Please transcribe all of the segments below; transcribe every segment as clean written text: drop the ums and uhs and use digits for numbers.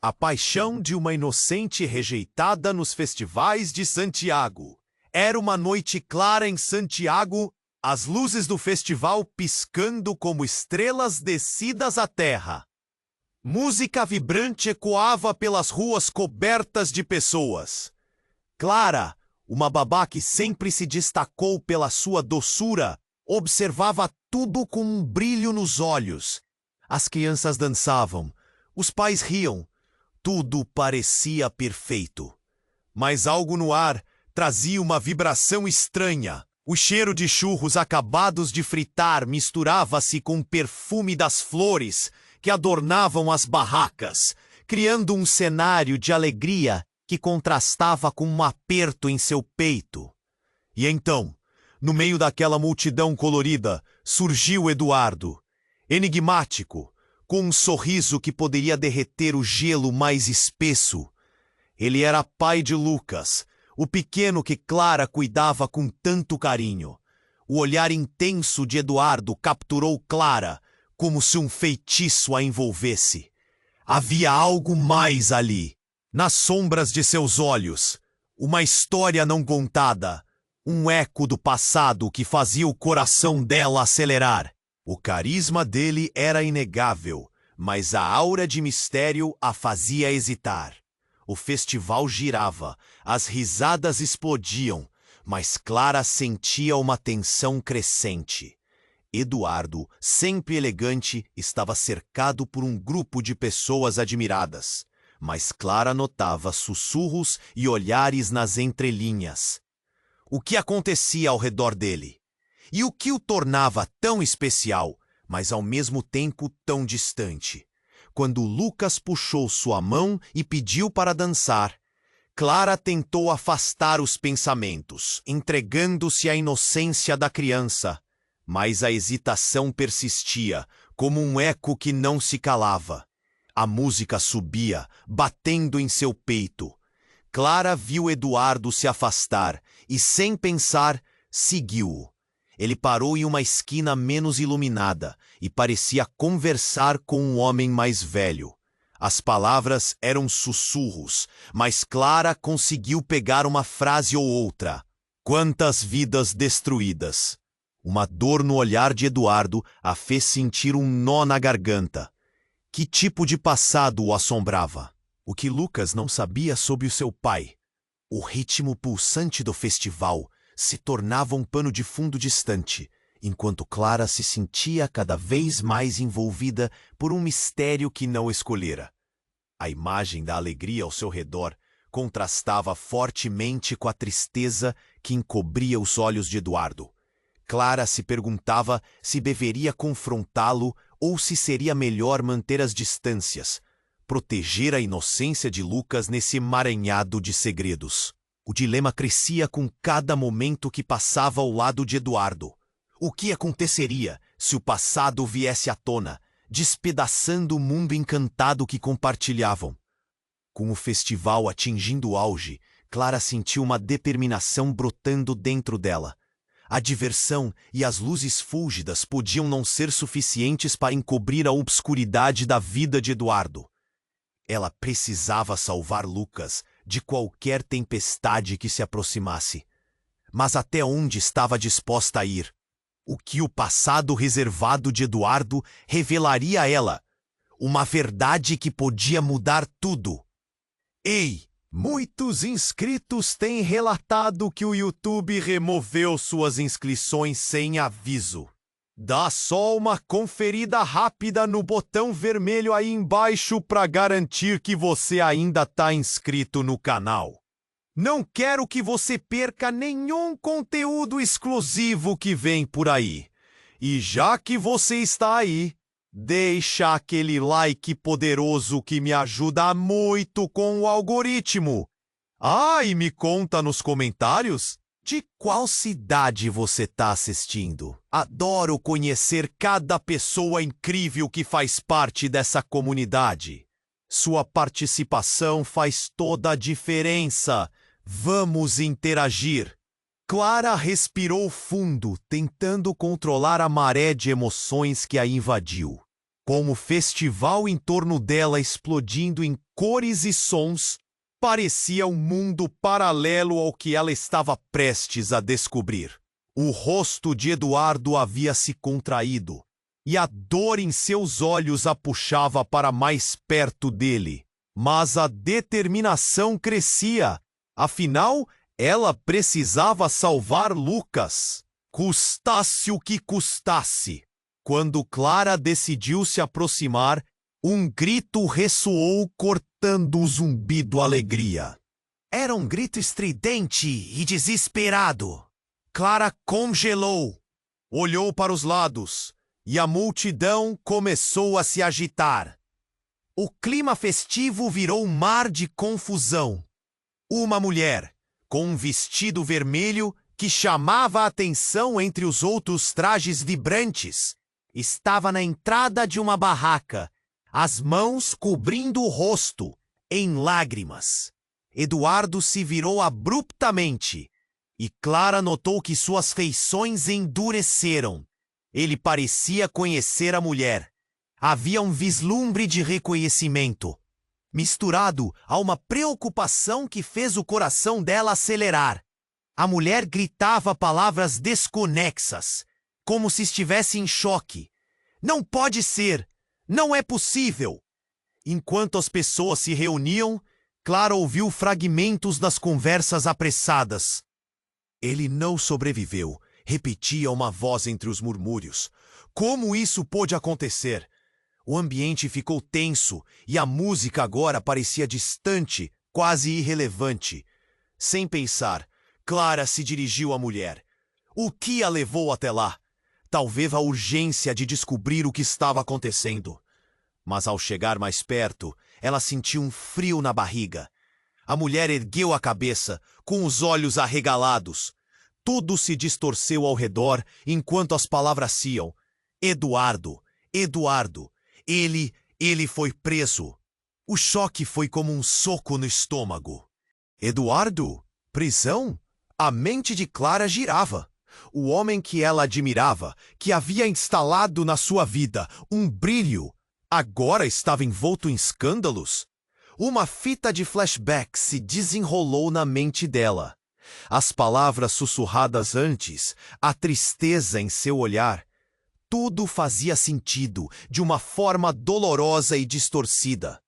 A paixão de uma inocente rejeitada nos festivais de Santiago. Era uma noite clara em Santiago, as luzes do festival piscando como estrelas descidas à terra. Música vibrante ecoava pelas ruas cobertas de pessoas. Clara, uma babá que sempre se destacou pela sua doçura, observava tudo com um brilho nos olhos. As crianças dançavam, os pais riam, tudo parecia perfeito. Mas algo no ar trazia uma vibração estranha. O cheiro de churros acabados de fritar misturava-se com o perfume das flores que adornavam as barracas, criando um cenário de alegria que contrastava com um aperto em seu peito. E então, no meio daquela multidão colorida, surgiu Eduardo, enigmático, com um sorriso que poderia derreter o gelo mais espesso. Ele era pai de Lucas, o pequeno que Clara cuidava com tanto carinho. O olhar intenso de Eduardo capturou Clara, como se um feitiço a envolvesse. Havia algo mais ali. Nas sombras de seus olhos, uma história não contada, um eco do passado que fazia o coração dela acelerar. O carisma dele era inegável, mas a aura de mistério a fazia hesitar. O festival girava, as risadas explodiam, mas Clara sentia uma tensão crescente. Eduardo, sempre elegante, estava cercado por um grupo de pessoas admiradas, mas Clara notava sussurros e olhares nas entrelinhas. O que acontecia ao redor dele? E o que o tornava tão especial, mas ao mesmo tempo tão distante? Quando Lucas puxou sua mão e pediu para dançar, Clara tentou afastar os pensamentos, entregando-se à inocência da criança. Mas a hesitação persistia, como um eco que não se calava. A música subia, batendo em seu peito. Clara viu Eduardo se afastar e, sem pensar, seguiu-o. Ele parou em uma esquina menos iluminada e parecia conversar com um homem mais velho. As palavras eram sussurros, mas Clara conseguiu pegar uma frase ou outra. Quantas vidas destruídas! Uma dor no olhar de Eduardo a fez sentir um nó na garganta. Que tipo de passado o assombrava? O que Lucas não sabia sobre o seu pai? O ritmo pulsante do festival se tornava um pano de fundo distante, enquanto Clara se sentia cada vez mais envolvida por um mistério que não escolhera. A imagem da alegria ao seu redor contrastava fortemente com a tristeza que encobria os olhos de Eduardo. Clara se perguntava se deveria confrontá-lo ou se seria melhor manter as distâncias, proteger a inocência de Lucas nesse emaranhado de segredos. O dilema crescia com cada momento que passava ao lado de Eduardo. O que aconteceria se o passado viesse à tona, despedaçando o mundo encantado que compartilhavam? Com o festival atingindo o auge, Clara sentiu uma determinação brotando dentro dela. A diversão e as luzes fúlgidas podiam não ser suficientes para encobrir a obscuridade da vida de Eduardo. Ela precisava salvar Lucas de qualquer tempestade que se aproximasse. Mas até onde estava disposta a ir? O que o passado reservado de Eduardo revelaria a ela? Uma verdade que podia mudar tudo. Ei! Muitos inscritos têm relatado que o YouTube removeu suas inscrições sem aviso. Dá só uma conferida rápida no botão vermelho aí embaixo para garantir que você ainda está inscrito no canal. Não quero que você perca nenhum conteúdo exclusivo que vem por aí. E já que você está aí, deixa aquele like poderoso que me ajuda muito com o algoritmo. Ah, e me conta nos comentários de qual cidade você está assistindo. Adoro conhecer cada pessoa incrível que faz parte dessa comunidade. Sua participação faz toda a diferença. Vamos interagir. Clara respirou fundo, tentando controlar a maré de emoções que a invadiu. Com o festival em torno dela explodindo em cores e sons, parecia um mundo paralelo ao que ela estava prestes a descobrir. O rosto de Eduardo havia se contraído, e a dor em seus olhos a puxava para mais perto dele. Mas a determinação crescia. Afinal, ela precisava salvar Lucas, custasse o que custasse. Quando Clara decidiu se aproximar, um grito ressoou cortando o zumbido alegria. Era um grito estridente e desesperado. Clara congelou, olhou para os lados e a multidão começou a se agitar. O clima festivo virou um mar de confusão. Uma mulher, com um vestido vermelho que chamava a atenção entre os outros trajes vibrantes, estava na entrada de uma barraca, as mãos cobrindo o rosto, em lágrimas. Eduardo se virou abruptamente e Clara notou que suas feições endureceram. Ele parecia conhecer a mulher. Havia um vislumbre de reconhecimento, misturado a uma preocupação que fez o coração dela acelerar. A mulher gritava palavras desconexas, como se estivesse em choque. Não pode ser! Não é possível! Enquanto as pessoas se reuniam, Clara ouviu fragmentos das conversas apressadas. Ele não sobreviveu, repetia uma voz entre os murmúrios. Como isso pôde acontecer? O ambiente ficou tenso e a música agora parecia distante, quase irrelevante. Sem pensar, Clara se dirigiu à mulher. O que a levou até lá? Talvez a urgência de descobrir o que estava acontecendo. Mas ao chegar mais perto, ela sentiu um frio na barriga. A mulher ergueu a cabeça, com os olhos arregalados. Tudo se distorceu ao redor enquanto as palavras iam. Eduardo, Eduardo, ele foi preso. O choque foi como um soco no estômago. Eduardo? Prisão? A mente de Clara girava. O homem que ela admirava, que havia instalado na sua vida um brilho, agora estava envolto em escândalos? Uma fita de flashback se desenrolou na mente dela. As palavras sussurradas antes, a tristeza em seu olhar. Tudo fazia sentido, de uma forma dolorosa e distorcida.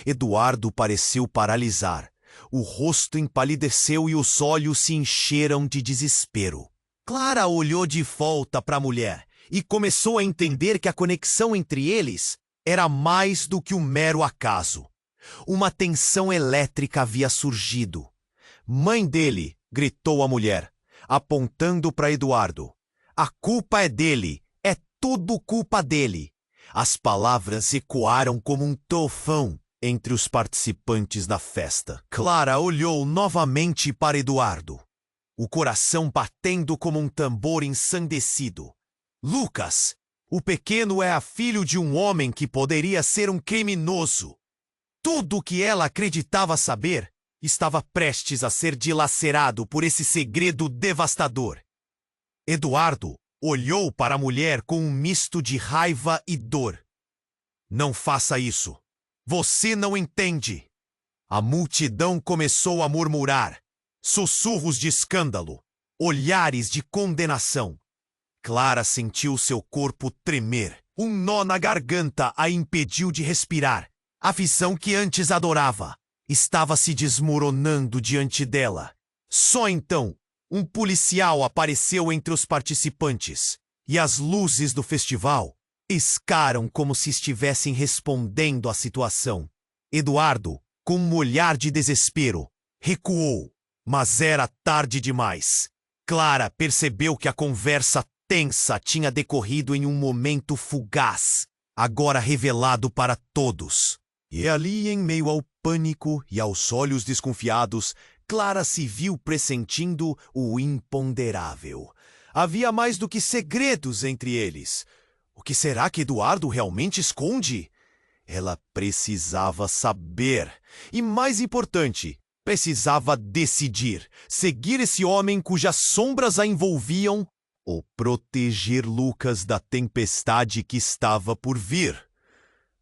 Eduardo pareceu paralisar. O rosto empalideceu e os olhos se encheram de desespero. Clara olhou de volta para a mulher e começou a entender que a conexão entre eles era mais do que um mero acaso. Uma tensão elétrica havia surgido. Mãe dele, gritou a mulher, apontando para Eduardo. A culpa é dele, é tudo culpa dele. As palavras ecoaram como um trovão entre os participantes da festa. Clara olhou novamente para Eduardo, o coração batendo como um tambor ensandecido. Lucas, o pequeno é filho de um homem que poderia ser um criminoso. Tudo o que ela acreditava saber estava prestes a ser dilacerado por esse segredo devastador. Eduardo olhou para a mulher com um misto de raiva e dor. Não faça isso. Você não entende. A multidão começou a murmurar. Sussurros de escândalo. Olhares de condenação. Clara sentiu seu corpo tremer. Um nó na garganta a impediu de respirar. A visão que antes adorava estava se desmoronando diante dela. Só então, um policial apareceu entre os participantes e as luzes do festival piscaram como se estivessem respondendo à situação. Eduardo, com um olhar de desespero, recuou, mas era tarde demais. Clara percebeu que a conversa tensa tinha decorrido em um momento fugaz, agora revelado para todos. E ali, em meio ao pânico e aos olhos desconfiados, Clara se viu pressentindo o imponderável. Havia mais do que segredos entre eles. O que será que Eduardo realmente esconde? Ela precisava saber. E mais importante, precisava decidir. Seguir esse homem cujas sombras a envolviam ou proteger Lucas da tempestade que estava por vir.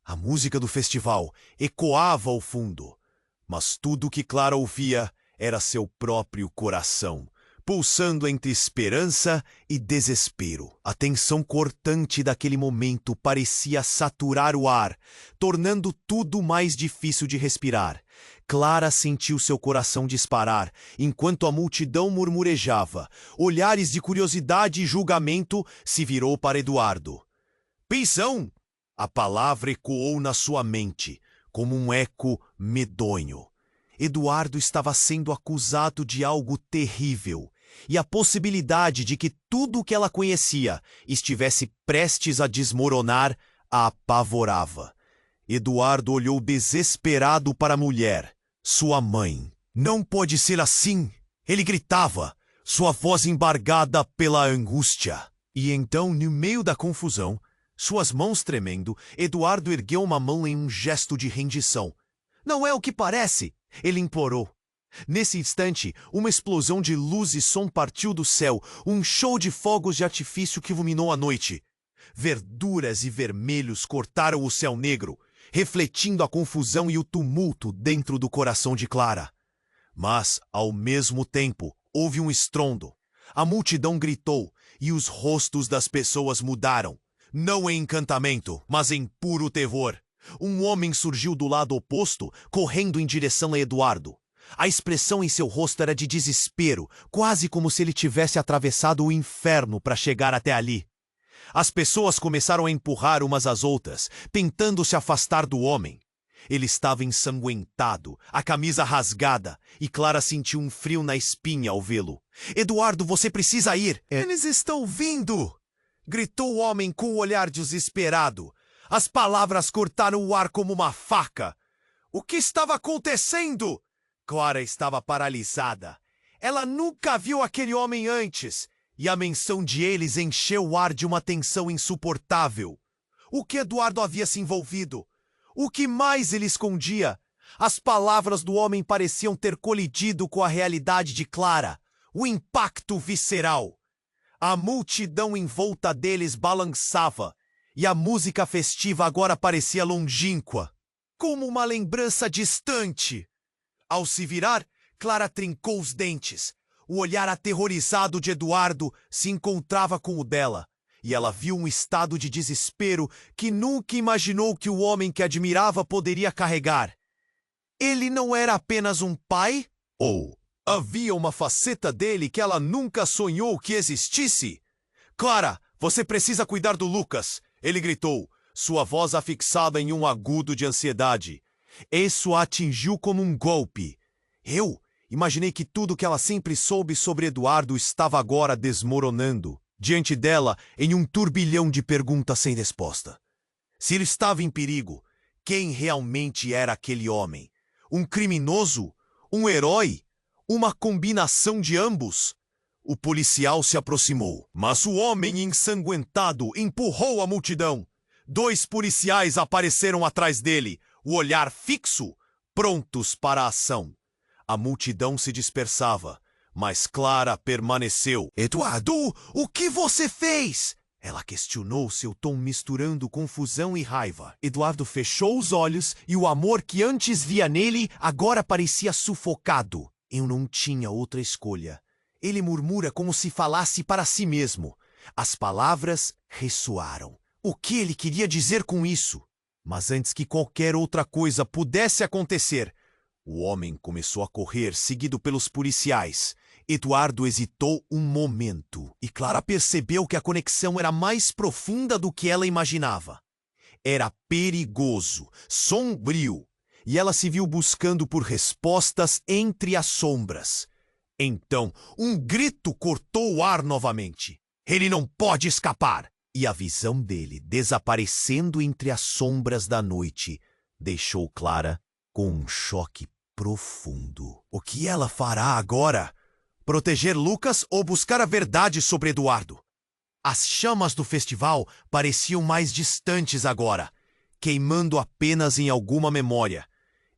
A música do festival ecoava ao fundo, mas tudo que Clara ouvia era seu próprio coração, pulsando entre esperança e desespero. A tensão cortante daquele momento parecia saturar o ar, tornando tudo mais difícil de respirar. Clara sentiu seu coração disparar, enquanto a multidão murmurejava. Olhares de curiosidade e julgamento se virou para Eduardo. Prisão! A palavra ecoou na sua mente, como um eco medonho. Eduardo estava sendo acusado de algo terrível, e a possibilidade de que tudo o que ela conhecia estivesse prestes a desmoronar a apavorava. Eduardo olhou desesperado para a mulher, sua mãe. Não pode ser assim! Ele gritava, sua voz embargada pela angústia. E então, no meio da confusão, suas mãos tremendo, Eduardo ergueu uma mão em um gesto de rendição. Não é o que parece, ele implorou. Nesse instante, uma explosão de luz e som partiu do céu, um show de fogos de artifício que iluminou a noite. Verduras e vermelhos cortaram o céu negro, refletindo a confusão e o tumulto dentro do coração de Clara. Mas, ao mesmo tempo, houve um estrondo. A multidão gritou e os rostos das pessoas mudaram. Não em encantamento, mas em puro terror. Um homem surgiu do lado oposto, correndo em direção a Eduardo. A expressão em seu rosto era de desespero, quase como se ele tivesse atravessado o inferno para chegar até ali. As pessoas começaram a empurrar umas às outras, tentando se afastar do homem. Ele estava ensanguentado, a camisa rasgada, e Clara sentiu um frio na espinha ao vê-lo. Eduardo, você precisa ir! Eles estão vindo! Gritou o homem com o olhar desesperado. As palavras cortaram o ar como uma faca. O que estava acontecendo? Clara estava paralisada. Ela nunca viu aquele homem antes, e a menção de eles encheu o ar de uma tensão insuportável. O que Eduardo havia se envolvido? O que mais ele escondia? As palavras do homem pareciam ter colidido com a realidade de Clara. O impacto visceral. A multidão em volta deles balançava, e a música festiva agora parecia longínqua, como uma lembrança distante. Ao se virar, Clara trincou os dentes. O olhar aterrorizado de Eduardo se encontrava com o dela, e ela viu um estado de desespero que nunca imaginou que o homem que admirava poderia carregar. Ele não era apenas um pai? Ou havia uma faceta dele que ela nunca sonhou que existisse? Clara, você precisa cuidar do Lucas, ele gritou, sua voz afixada em um agudo de ansiedade. Isso a atingiu como um golpe. Eu imaginei que tudo que ela sempre soube sobre Eduardo estava agora desmoronando, diante dela em um turbilhão de perguntas sem resposta. Se ele estava em perigo, quem realmente era aquele homem? Um criminoso? Um herói? Uma combinação de ambos? O policial se aproximou, mas o homem ensanguentado empurrou a multidão. 2 policiais apareceram atrás dele, o olhar fixo, prontos para a ação. A multidão se dispersava, mas Clara permaneceu. Eduardo, o que você fez? Ela questionou, seu tom misturando confusão e raiva. Eduardo fechou os olhos e o amor que antes via nele agora parecia sufocado. Eu não tinha outra escolha. Ele murmura como se falasse para si mesmo. As palavras ressoaram. O que ele queria dizer com isso? Mas antes que qualquer outra coisa pudesse acontecer, o homem começou a correr, seguido pelos policiais. Eduardo hesitou um momento, e Clara percebeu que a conexão era mais profunda do que ela imaginava. Era perigoso, sombrio, e ela se viu buscando por respostas entre as sombras. Então, um grito cortou o ar novamente. Ele não pode escapar! E a visão dele, desaparecendo entre as sombras da noite, deixou Clara com um choque profundo. O que ela fará agora? Proteger Lucas ou buscar a verdade sobre Eduardo? As chamas do festival pareciam mais distantes agora, queimando apenas em alguma memória,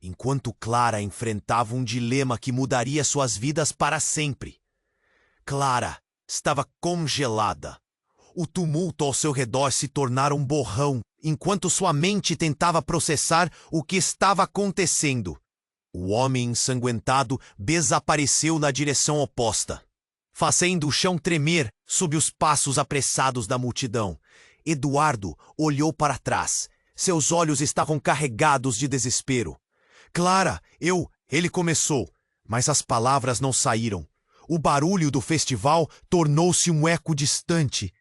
enquanto Clara enfrentava um dilema que mudaria suas vidas para sempre. Clara estava congelada. O tumulto ao seu redor se tornara um borrão, enquanto sua mente tentava processar o que estava acontecendo. O homem ensanguentado desapareceu na direção oposta, fazendo o chão tremer sob os passos apressados da multidão. Eduardo olhou para trás. Seus olhos estavam carregados de desespero. Clara, ele começou, mas as palavras não saíram. O barulho do festival tornou-se um eco distante,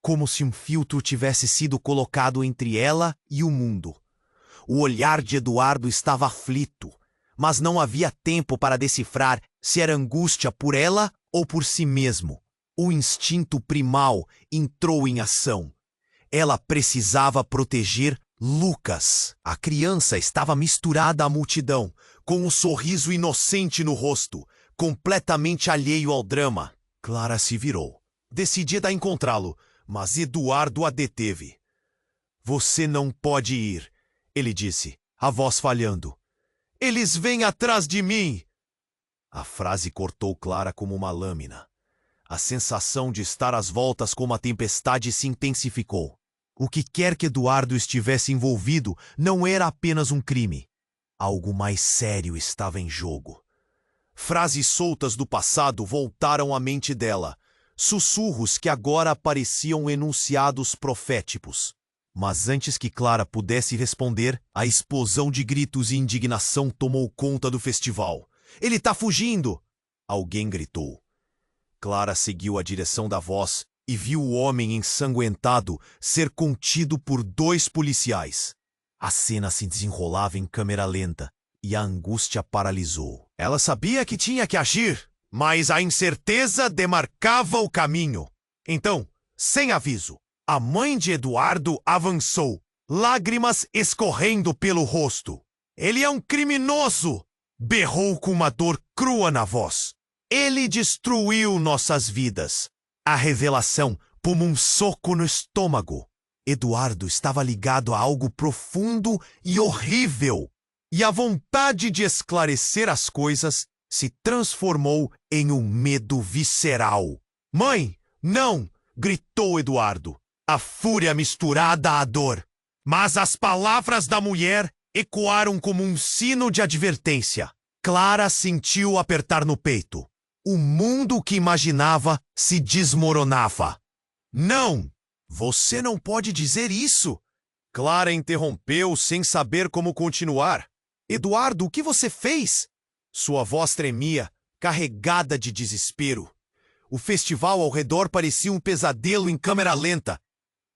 como se um filtro tivesse sido colocado entre ela e o mundo. O olhar de Eduardo estava aflito, mas não havia tempo para decifrar se era angústia por ela ou por si mesmo. O instinto primal entrou em ação. Ela precisava proteger Lucas. A criança estava misturada à multidão, com um sorriso inocente no rosto, completamente alheio ao drama. Clara se virou, decidida a encontrá-lo, mas Eduardo a deteve. Você não pode ir, ele disse, a voz falhando. Eles vêm atrás de mim! A frase cortou Clara como uma lâmina. A sensação de estar às voltas com uma tempestade se intensificou. O que quer que Eduardo estivesse envolvido não era apenas um crime. Algo mais sério estava em jogo. Frases soltas do passado voltaram à mente dela, sussurros que agora pareciam enunciados proféticos. Mas antes que Clara pudesse responder, a explosão de gritos e indignação tomou conta do festival. Ele tá fugindo! Alguém gritou. Clara seguiu a direção da voz e viu o homem ensanguentado ser contido por 2 policiais. A cena se desenrolava em câmera lenta e a angústia paralisou. Ela sabia que tinha que agir, mas a incerteza demarcava o caminho. Então, sem aviso, a mãe de Eduardo avançou, lágrimas escorrendo pelo rosto. Ele é um criminoso! Berrou com uma dor crua na voz. Ele destruiu nossas vidas. A revelação como um soco no estômago. Eduardo estava ligado a algo profundo e horrível. E a vontade de esclarecer as coisas se transformou em um medo visceral. Mãe, não! Gritou Eduardo, a fúria misturada à dor. Mas as palavras da mulher ecoaram como um sino de advertência. Clara sentiu apertar no peito. O mundo que imaginava se desmoronava. Não! Você não pode dizer isso! Clara interrompeu sem saber como continuar. Eduardo, o que você fez? Sua voz tremia, carregada de desespero. O festival ao redor parecia um pesadelo em câmera lenta.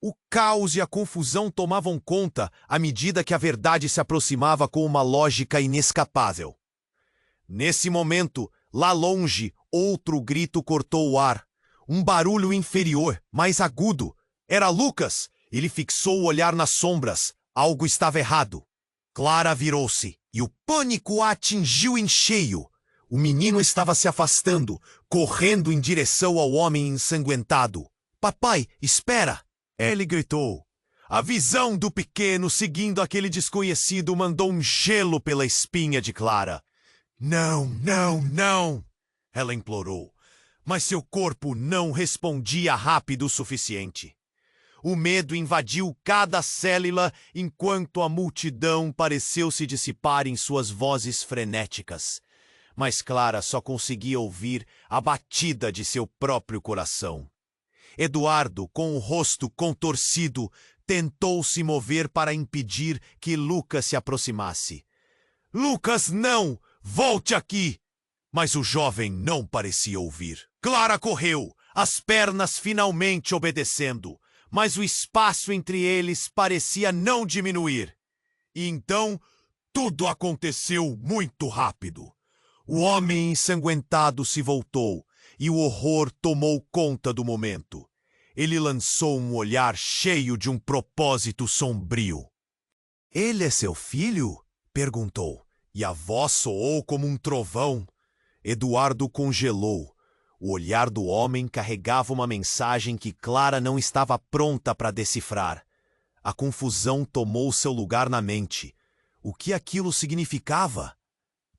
O caos e a confusão tomavam conta à medida que a verdade se aproximava com uma lógica inescapável. Nesse momento, lá longe, outro grito cortou o ar. Um barulho inferior, mais agudo. Era Lucas. Ele fixou o olhar nas sombras. Algo estava errado. Clara virou-se e o pânico a atingiu em cheio. O menino estava se afastando, correndo em direção ao homem ensanguentado. Papai, espera! Ele gritou. A visão do pequeno seguindo aquele desconhecido mandou um gelo pela espinha de Clara. Não, não, não! Ela implorou, mas seu corpo não respondia rápido o suficiente. O medo invadiu cada célula enquanto a multidão pareceu se dissipar em suas vozes frenéticas. Mas Clara só conseguia ouvir a batida de seu próprio coração. Eduardo, com o rosto contorcido, tentou se mover para impedir que Lucas se aproximasse. Lucas, não! Volte aqui! Mas o jovem não parecia ouvir. Clara correu, as pernas finalmente obedecendo, mas o espaço entre eles parecia não diminuir. E então, tudo aconteceu muito rápido. O homem ensanguentado se voltou e o horror tomou conta do momento. Ele lançou um olhar cheio de um propósito sombrio. Ele é seu filho? Perguntou, e a voz soou como um trovão. Eduardo congelou. O olhar do homem carregava uma mensagem que Clara não estava pronta para decifrar. A confusão tomou seu lugar na mente. O que aquilo significava?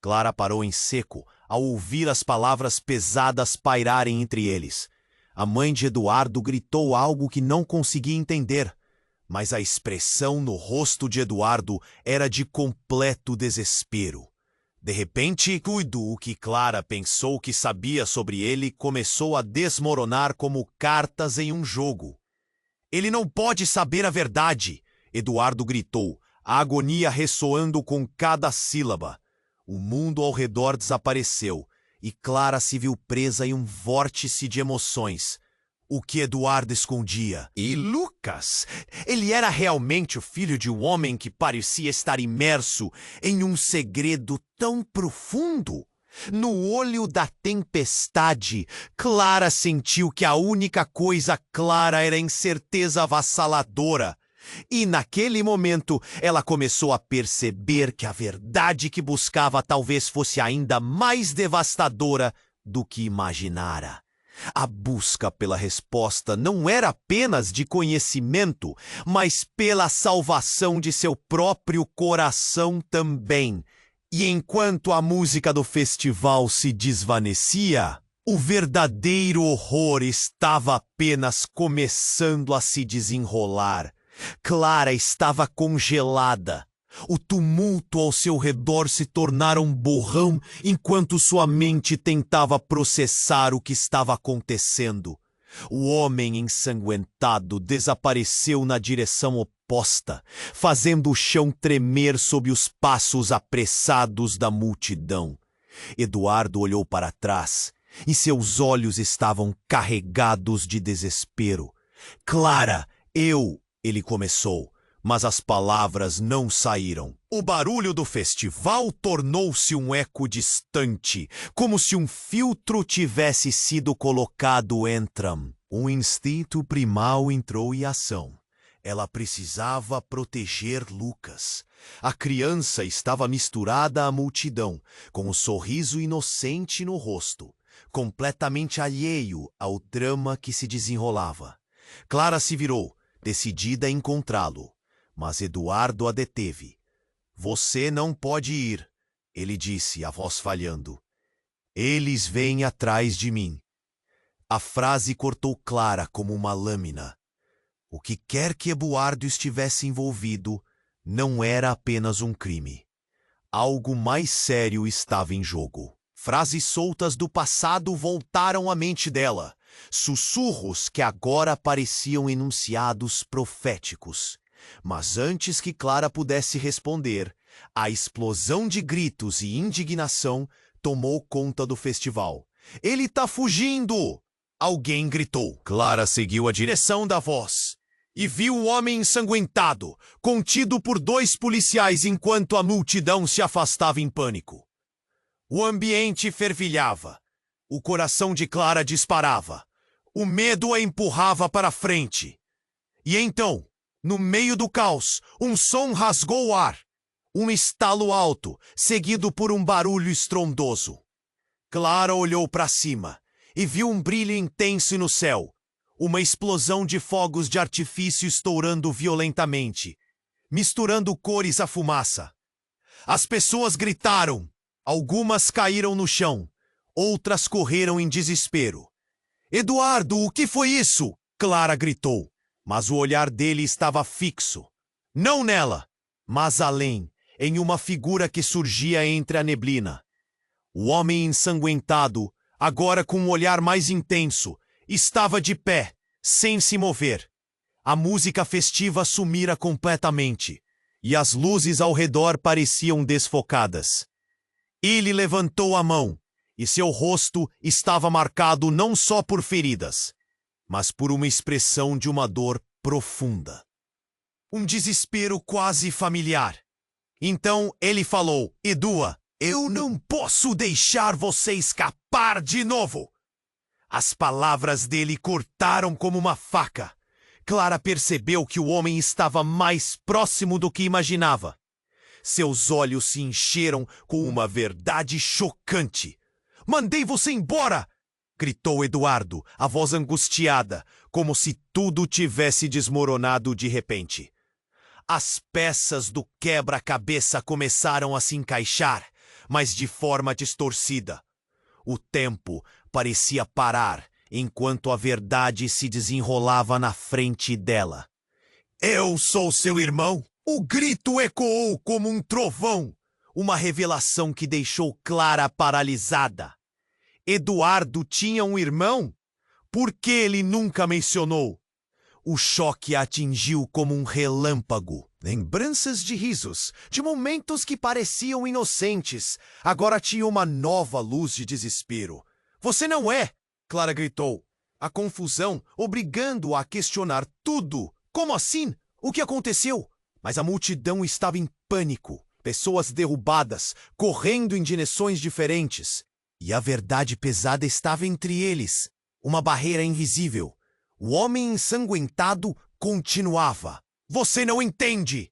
Clara parou em seco ao ouvir as palavras pesadas pairarem entre eles. A mãe de Eduardo gritou algo que não conseguia entender, Mas a expressão no rosto de Eduardo era de completo desespero. De repente, tudo o que Clara pensou que sabia sobre ele começou a desmoronar como cartas em um jogo. Ele não pode saber a verdade, Eduardo gritou, a agonia ressoando com cada sílaba. O mundo ao redor desapareceu e Clara se viu presa em um vórtice de emoções. O que Eduardo escondia? E Lucas? Ele era realmente o filho de um homem que parecia estar imerso em um segredo tão profundo? No olho da tempestade, Clara sentiu que a única coisa clara era a incerteza avassaladora. E naquele momento, ela começou a perceber que a verdade que buscava talvez fosse ainda mais devastadora do que imaginara. A busca pela resposta não era apenas de conhecimento, mas pela salvação de seu próprio coração também. E enquanto a música do festival se desvanecia, o verdadeiro horror estava apenas começando a se desenrolar. Clara estava congelada. O tumulto ao seu redor se tornara um borrão enquanto sua mente tentava processar o que estava acontecendo. O homem ensanguentado desapareceu na direção oposta, fazendo o chão tremer sob os passos apressados da multidão. Eduardo olhou para trás e seus olhos estavam carregados de desespero. Clara, ele começou. Mas as palavras não saíram. O barulho do festival tornou-se um eco distante, como se um filtro tivesse sido colocado entre. Um instinto primal entrou em ação. Ela precisava proteger Lucas. A criança estava misturada à multidão, com um sorriso inocente no rosto, completamente alheio ao drama que se desenrolava. Clara se virou, decidida a encontrá-lo. Mas Eduardo a deteve. Você não pode ir, ele disse, a voz falhando. Eles vêm atrás de mim. A frase cortou Clara como uma lâmina. O que quer que Eduardo estivesse envolvido não era apenas um crime. Algo mais sério estava em jogo. Frases soltas do passado voltaram à mente dela. Sussurros que agora pareciam enunciados proféticos. Mas antes que Clara pudesse responder, a explosão de gritos e indignação tomou conta do festival. Ele tá fugindo! Alguém gritou. Clara seguiu a direção da voz e viu o homem ensanguentado, contido por 2 policiais enquanto a multidão se afastava em pânico. O ambiente fervilhava. O coração de Clara disparava. O medo a empurrava para frente. E então, no meio do caos, um som rasgou o ar. Um estalo alto, seguido por um barulho estrondoso. Clara olhou para cima e viu um brilho intenso no céu. Uma explosão de fogos de artifício estourando violentamente, misturando cores à fumaça. As pessoas gritaram. Algumas caíram no chão. Outras correram em desespero. Eduardo, o que foi isso? Clara gritou. Mas o olhar dele estava fixo. Não nela, mas além, em uma figura que surgia entre a neblina. O homem ensanguentado, agora com um olhar mais intenso, estava de pé, sem se mover. A música festiva sumira completamente, e as luzes ao redor pareciam desfocadas. Ele levantou a mão, e seu rosto estava marcado não só por feridas, mas por uma expressão de uma dor profunda. Um desespero quase familiar. Então ele falou, Edua, eu não posso deixar você escapar de novo. As palavras dele cortaram como uma faca. Clara percebeu que o homem estava mais próximo do que imaginava. Seus olhos se encheram com uma verdade chocante. Mandei você embora! Gritou Eduardo, a voz angustiada, como se tudo tivesse desmoronado de repente. As peças do quebra-cabeça começaram a se encaixar, mas de forma distorcida. O tempo parecia parar enquanto a verdade se desenrolava na frente dela. Eu sou seu irmão! O grito ecoou como um trovão, uma revelação que deixou Clara paralisada. Eduardo tinha um irmão? Por que ele nunca mencionou? O choque a atingiu como um relâmpago. Lembranças de risos, de momentos que pareciam inocentes, agora tinham uma nova luz de desespero. Você não é! Clara gritou. A confusão obrigando-o a questionar tudo. Como assim? O que aconteceu? Mas a multidão estava em pânico. Pessoas derrubadas, correndo em direções diferentes. E a verdade pesada estava entre eles. Uma barreira invisível. O homem ensanguentado continuava. Você não entende!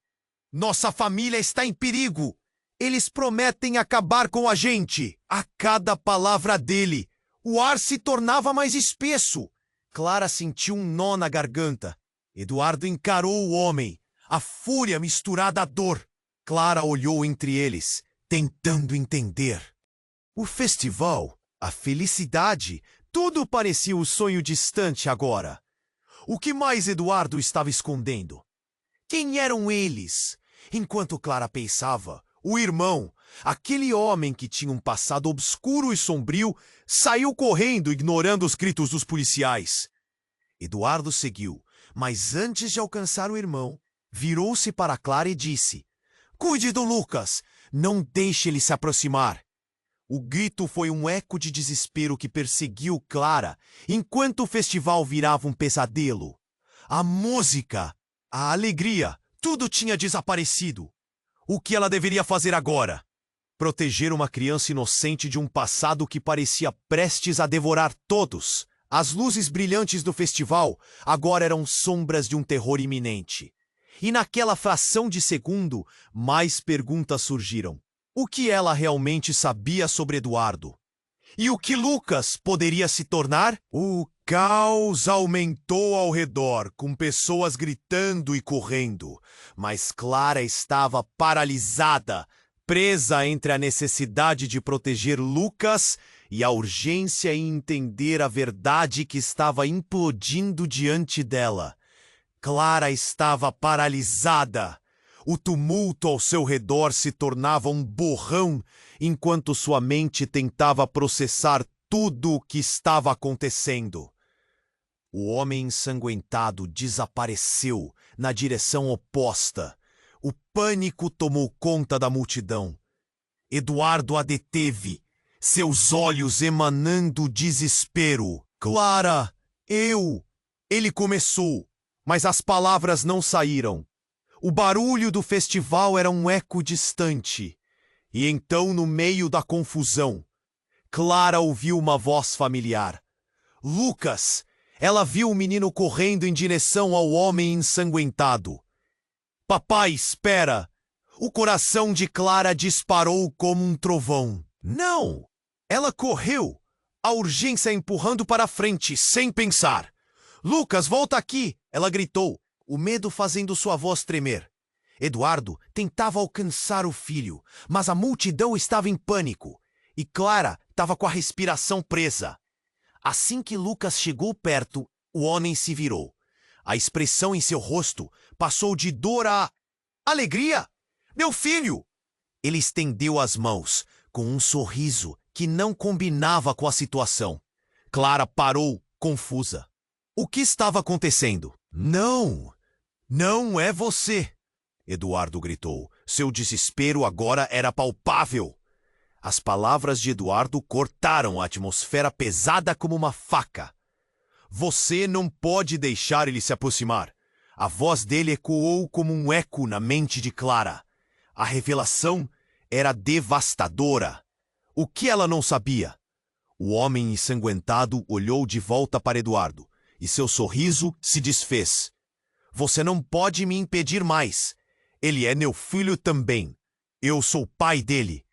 Nossa família está em perigo! Eles prometem acabar com a gente! A cada palavra dele, o ar se tornava mais espesso. Clara sentiu um nó na garganta. Eduardo encarou o homem, a fúria misturada à dor. Clara olhou entre eles, tentando entender. O festival, a felicidade, tudo parecia um sonho distante agora. O que mais Eduardo estava escondendo? Quem eram eles? Enquanto Clara pensava, o irmão, aquele homem que tinha um passado obscuro e sombrio, saiu correndo, ignorando os gritos dos policiais. Eduardo seguiu, mas antes de alcançar o irmão, virou-se para Clara e disse: Cuide do Lucas! Não deixe ele se aproximar! O grito foi um eco de desespero que perseguiu Clara, enquanto o festival virava um pesadelo. A música, a alegria, tudo tinha desaparecido. O que ela deveria fazer agora? Proteger uma criança inocente de um passado que parecia prestes a devorar todos. As luzes brilhantes do festival agora eram sombras de um terror iminente. E naquela fração de segundo, mais perguntas surgiram. O que ela realmente sabia sobre Eduardo? E o que Lucas poderia se tornar? O caos aumentou ao redor, com pessoas gritando e correndo. Mas Clara estava paralisada, presa entre a necessidade de proteger Lucas e a urgência em entender a verdade que estava implodindo diante dela. Clara estava paralisada. O tumulto ao seu redor se tornava um borrão, enquanto sua mente tentava processar tudo o que estava acontecendo. O homem ensanguentado desapareceu na direção oposta. O pânico tomou conta da multidão. Eduardo a deteve, seus olhos emanando desespero. Clara, Ele começou, mas as palavras não saíram. O barulho do festival era um eco distante. E então, no meio da confusão, Clara ouviu uma voz familiar. Lucas! Ela viu o menino correndo em direção ao homem ensanguentado. Papai, espera! O coração de Clara disparou como um trovão. Não! Ela correu, a urgência empurrando para a frente, sem pensar. Lucas, volta aqui! Ela gritou, o medo fazendo sua voz tremer. Eduardo tentava alcançar o filho, mas a multidão estava em pânico, e Clara estava com a respiração presa. Assim que Lucas chegou perto, o homem se virou. A expressão em seu rosto passou de dor a alegria. Meu filho! Ele estendeu as mãos, com um sorriso que não combinava com a situação. Clara parou, confusa. O que estava acontecendo? Não! Não é você! Eduardo gritou. Seu desespero agora era palpável. As palavras de Eduardo cortaram a atmosfera pesada como uma faca. Você não pode deixar ele se aproximar. A voz dele ecoou como um eco na mente de Clara. A revelação era devastadora. O que ela não sabia? O homem ensanguentado olhou de volta para Eduardo, e seu sorriso se desfez. Você não pode me impedir mais. Ele é meu filho também. Eu sou pai dele.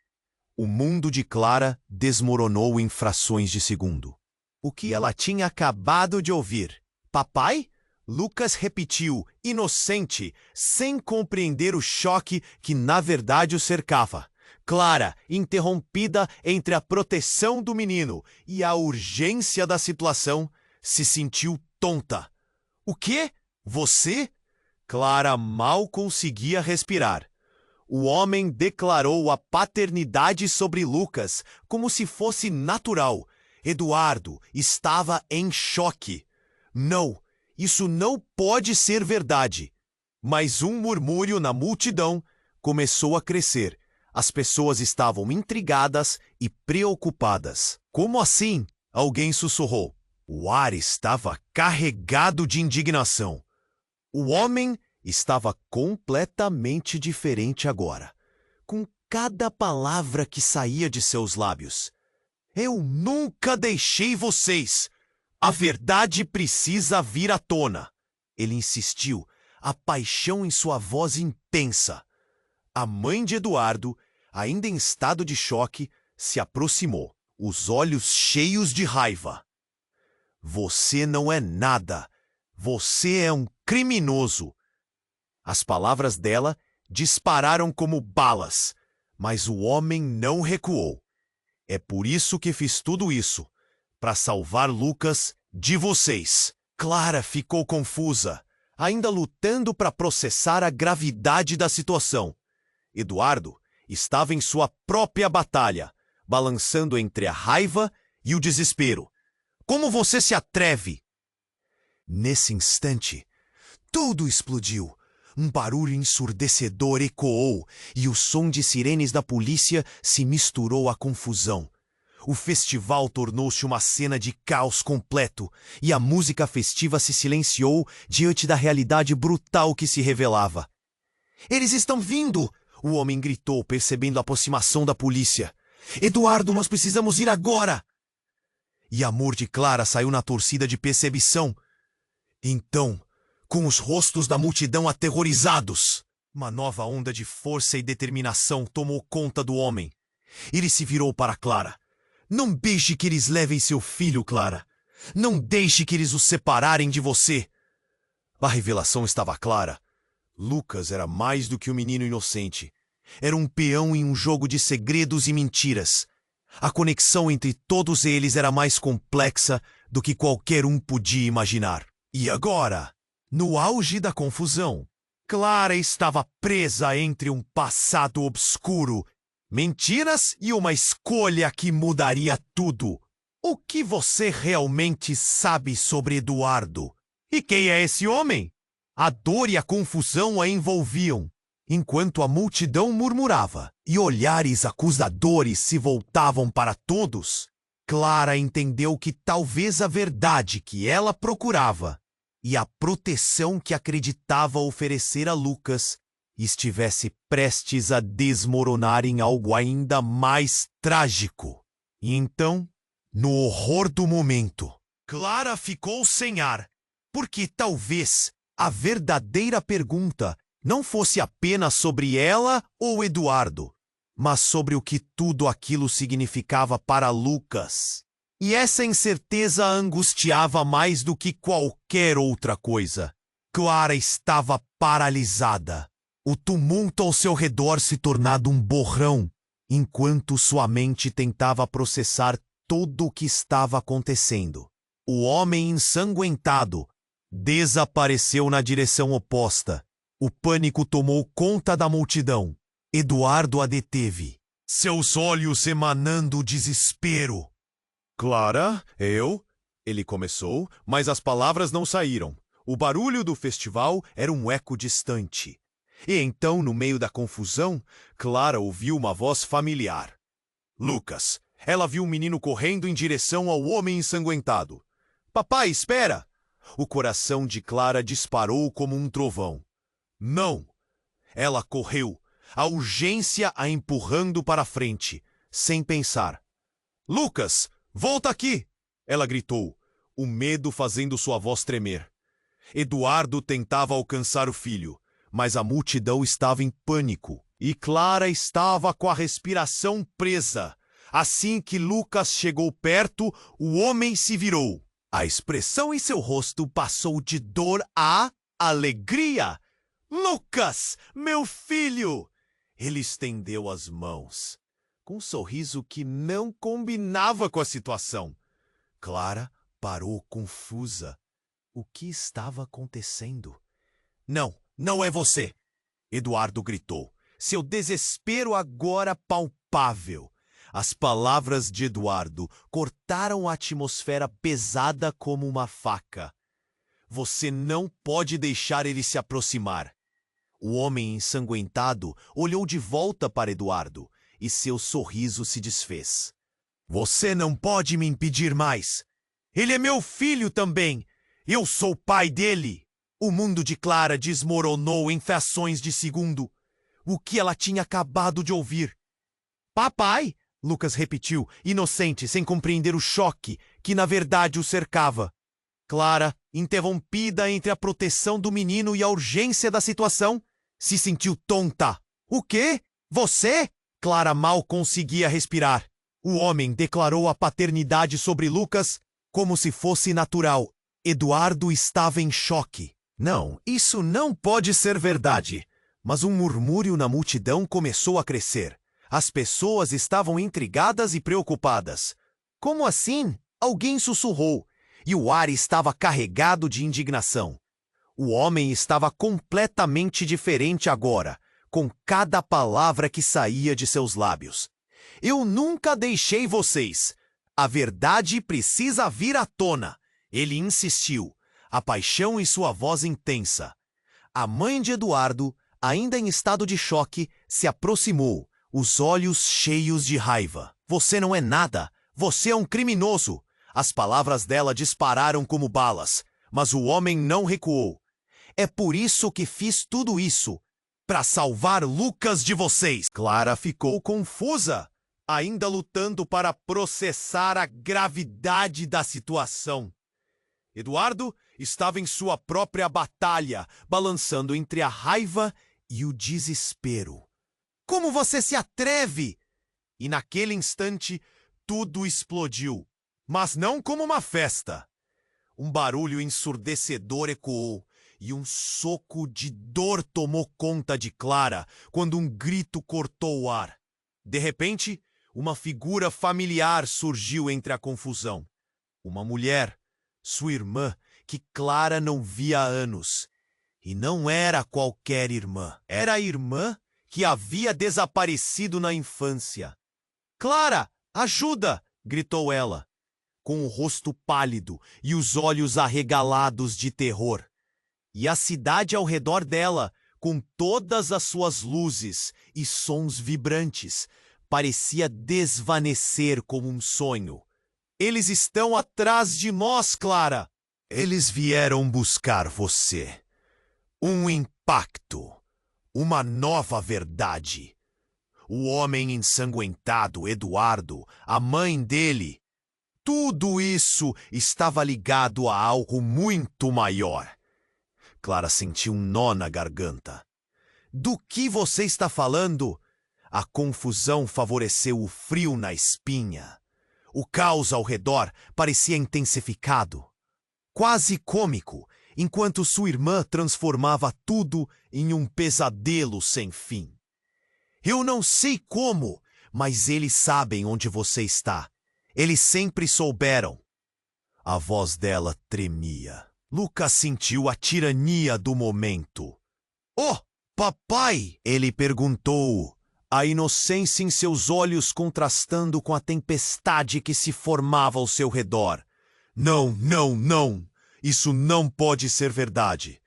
O mundo de Clara desmoronou em frações de segundo. O que ela tinha acabado de ouvir? Papai? Lucas repetiu, inocente, sem compreender o choque que na verdade o cercava. Clara, interrompida entre a proteção do menino e a urgência da situação, se sentiu tonta. O quê? Você? Clara mal conseguia respirar. O homem declarou a paternidade sobre Lucas como se fosse natural. Eduardo estava em choque. Não, isso não pode ser verdade. Mas um murmúrio na multidão começou a crescer. As pessoas estavam intrigadas e preocupadas. Como assim? Alguém sussurrou. O ar estava carregado de indignação. O homem estava completamente diferente agora, com cada palavra que saía de seus lábios. Eu nunca deixei vocês! A verdade precisa vir à tona! Ele insistiu, a paixão em sua voz intensa. A mãe de Eduardo, ainda em estado de choque, se aproximou, os olhos cheios de raiva. Você não é nada. Você é um criminoso. As palavras dela dispararam como balas, mas o homem não recuou. É por isso que fiz tudo isso, para salvar Lucas de vocês. Clara ficou confusa, ainda lutando para processar a gravidade da situação. Eduardo estava em sua própria batalha, balançando entre a raiva e o desespero. Como você se atreve? Nesse instante, tudo explodiu. Um barulho ensurdecedor ecoou e o som de sirenes da polícia se misturou à confusão. O festival tornou-se uma cena de caos completo e a música festiva se silenciou diante da realidade brutal que se revelava. Eles estão vindo! O homem gritou, percebendo a aproximação da polícia. Eduardo, nós precisamos ir agora! E Amor de Clara saiu na torcida de perseguição. Então, com os rostos da multidão aterrorizados, uma nova onda de força e determinação tomou conta do homem. Ele se virou para Clara. Não deixe que eles levem seu filho, Clara. Não deixe que eles o separarem de você. A revelação estava clara. Lucas era mais do que um menino inocente. Era um peão em um jogo de segredos e mentiras. A conexão entre todos eles era mais complexa do que qualquer um podia imaginar. E agora, no auge da confusão, Clara estava presa entre um passado obscuro, mentiras e uma escolha que mudaria tudo. O que você realmente sabe sobre Eduardo? E quem é esse homem? A dor e a confusão a envolviam, enquanto a multidão murmurava e olhares acusadores se voltavam para todos. Clara entendeu que talvez a verdade que ela procurava e a proteção que acreditava oferecer a Lucas estivesse prestes a desmoronar em algo ainda mais trágico. E então, no horror do momento, Clara ficou sem ar, porque talvez a verdadeira pergunta não fosse apenas sobre ela ou Eduardo, mas sobre o que tudo aquilo significava para Lucas. E essa incerteza a angustiava mais do que qualquer outra coisa. Clara estava paralisada, o tumulto ao seu redor se tornado um borrão, enquanto sua mente tentava processar tudo o que estava acontecendo. O homem ensanguentado desapareceu na direção oposta. O pânico tomou conta da multidão. Eduardo a deteve, seus olhos emanando desespero. Clara, ele começou, mas as palavras não saíram. O barulho do festival era um eco distante. E então, no meio da confusão, Clara ouviu uma voz familiar. Lucas. Ela viu um menino correndo em direção ao homem ensanguentado. Papai, espera! O coração de Clara disparou como um trovão. Não! Ela correu, a urgência a empurrando para frente, sem pensar. Lucas, volta aqui! Ela gritou, o medo fazendo sua voz tremer. Eduardo tentava alcançar o filho, mas a multidão estava em pânico e Clara estava com a respiração presa. Assim que Lucas chegou perto, o homem se virou. A expressão em seu rosto passou de dor a alegria. Lucas, meu filho! Ele estendeu as mãos, com um sorriso que não combinava com a situação. Clara parou confusa. O que estava acontecendo? Não, Não é você! Eduardo gritou, seu desespero agora palpável. As palavras de Eduardo cortaram a atmosfera pesada como uma faca. Você não pode deixar ele se aproximar. O homem ensanguentado olhou de volta para Eduardo e seu sorriso se desfez. Você não pode me impedir mais. Ele é meu filho também. Eu sou pai dele. O mundo de Clara desmoronou em frações de segundo. O que ela tinha acabado de ouvir? Papai! Lucas repetiu, inocente, sem compreender o choque que na verdade o cercava. Clara, interrompida entre a proteção do menino e a urgência da situação, se sentiu tonta. O quê? Você? Clara mal conseguia respirar. O homem declarou a paternidade sobre Lucas como se fosse natural. Eduardo estava em choque. Não, isso não pode ser verdade. Mas um murmúrio na multidão começou a crescer. As pessoas estavam intrigadas e preocupadas. Como assim? Alguém sussurrou, e o ar estava carregado de indignação. O homem estava completamente diferente agora, com cada palavra que saía de seus lábios. Eu nunca deixei vocês. A verdade precisa vir à tona. Ele insistiu, a paixão em sua voz intensa. A mãe de Eduardo, ainda em estado de choque, se aproximou, os olhos cheios de raiva. Você não é nada. Você é um criminoso. As palavras dela dispararam como balas, mas o homem não recuou. É por isso que fiz tudo isso. Para salvar Lucas de vocês. Clara ficou confusa, ainda lutando para processar a gravidade da situação. Eduardo estava em sua própria batalha, balançando entre a raiva e o desespero. Como você se atreve? E naquele instante, tudo explodiu. Mas não como uma festa. Um barulho ensurdecedor ecoou, e um soco de dor tomou conta de Clara, quando um grito cortou o ar. De repente, uma figura familiar surgiu entre a confusão. Uma mulher, sua irmã, que Clara não via há anos. E não era qualquer irmã. Era a irmã que havia desaparecido na infância. Clara, ajuda! Gritou ela, com o rosto pálido e os olhos arregalados de terror. E a cidade ao redor dela, com todas as suas luzes e sons vibrantes, parecia desvanecer como um sonho. Eles estão atrás de nós, Clara! Eles vieram buscar você. Um impacto. Uma nova verdade. O homem ensanguentado, Eduardo, a mãe dele. Tudo isso estava ligado a algo muito maior. Clara sentiu um nó na garganta. Do que você está falando? A confusão favoreceu o frio na espinha. O caos ao redor parecia intensificado. Quase cômico, enquanto sua irmã transformava tudo em um pesadelo sem fim. Eu não sei como, mas eles sabem onde você está. Eles sempre souberam. A voz dela tremia. Lucas sentiu a tirania do momento. Oh, papai! Ele perguntou, a inocência em seus olhos contrastando com a tempestade que se formava ao seu redor. Não, não, não! Isso não pode ser verdade.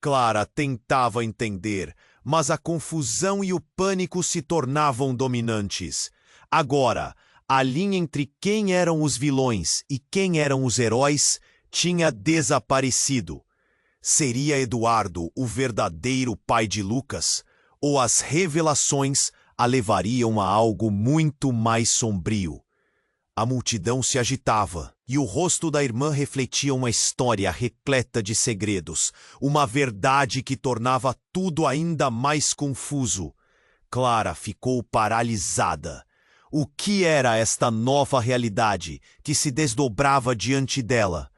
Clara tentava entender, mas a confusão e o pânico se tornavam dominantes. Agora, a linha entre quem eram os vilões e quem eram os heróis tinha desaparecido. Seria Eduardo o verdadeiro pai de Lucas? Ou as revelações a levariam a algo muito mais sombrio? A multidão se agitava, e o rosto da irmã refletia uma história repleta de segredos, uma verdade que tornava tudo ainda mais confuso. Clara ficou paralisada. O que era esta nova realidade que se desdobrava diante dela?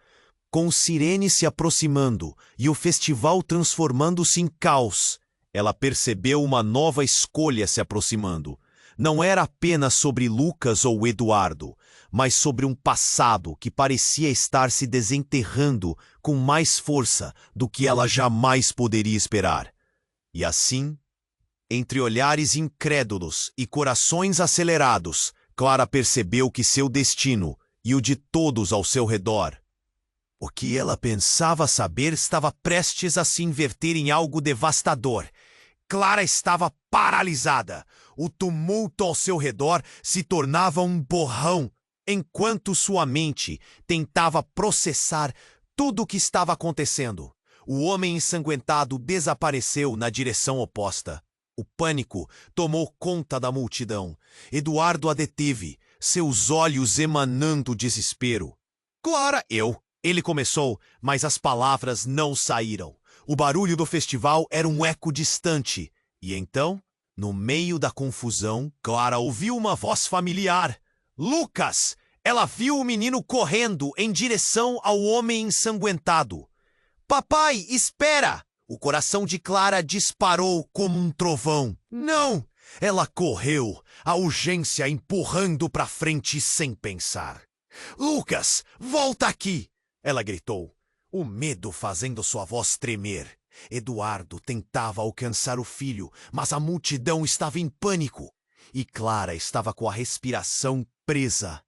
Com sirenes se aproximando e o festival transformando-se em caos, ela percebeu uma nova escolha se aproximando. Não era apenas sobre Lucas ou Eduardo, mas sobre um passado que parecia estar se desenterrando com mais força do que ela jamais poderia esperar. E assim, entre olhares incrédulos e corações acelerados, Clara percebeu que seu destino e o de todos ao seu redor, o que ela pensava saber, estava prestes a se inverter em algo devastador. Clara estava paralisada. O tumulto ao seu redor se tornava um borrão, enquanto sua mente tentava processar tudo o que estava acontecendo. O homem ensanguentado desapareceu na direção oposta. O pânico tomou conta da multidão. Eduardo a deteve, seus olhos emanando desespero. Clara, Ele começou, mas as palavras não saíram. O barulho do festival era um eco distante. E então, no meio da confusão, Clara ouviu uma voz familiar. Lucas! Ela viu o menino correndo em direção ao homem ensanguentado. Papai, espera! O coração de Clara disparou como um trovão. Não! Ela correu, a urgência empurrando para frente sem pensar. Lucas, volta aqui! Ela gritou, o medo fazendo sua voz tremer. Eduardo tentava alcançar o filho, mas a multidão estava em pânico. E Clara estava com a respiração presa.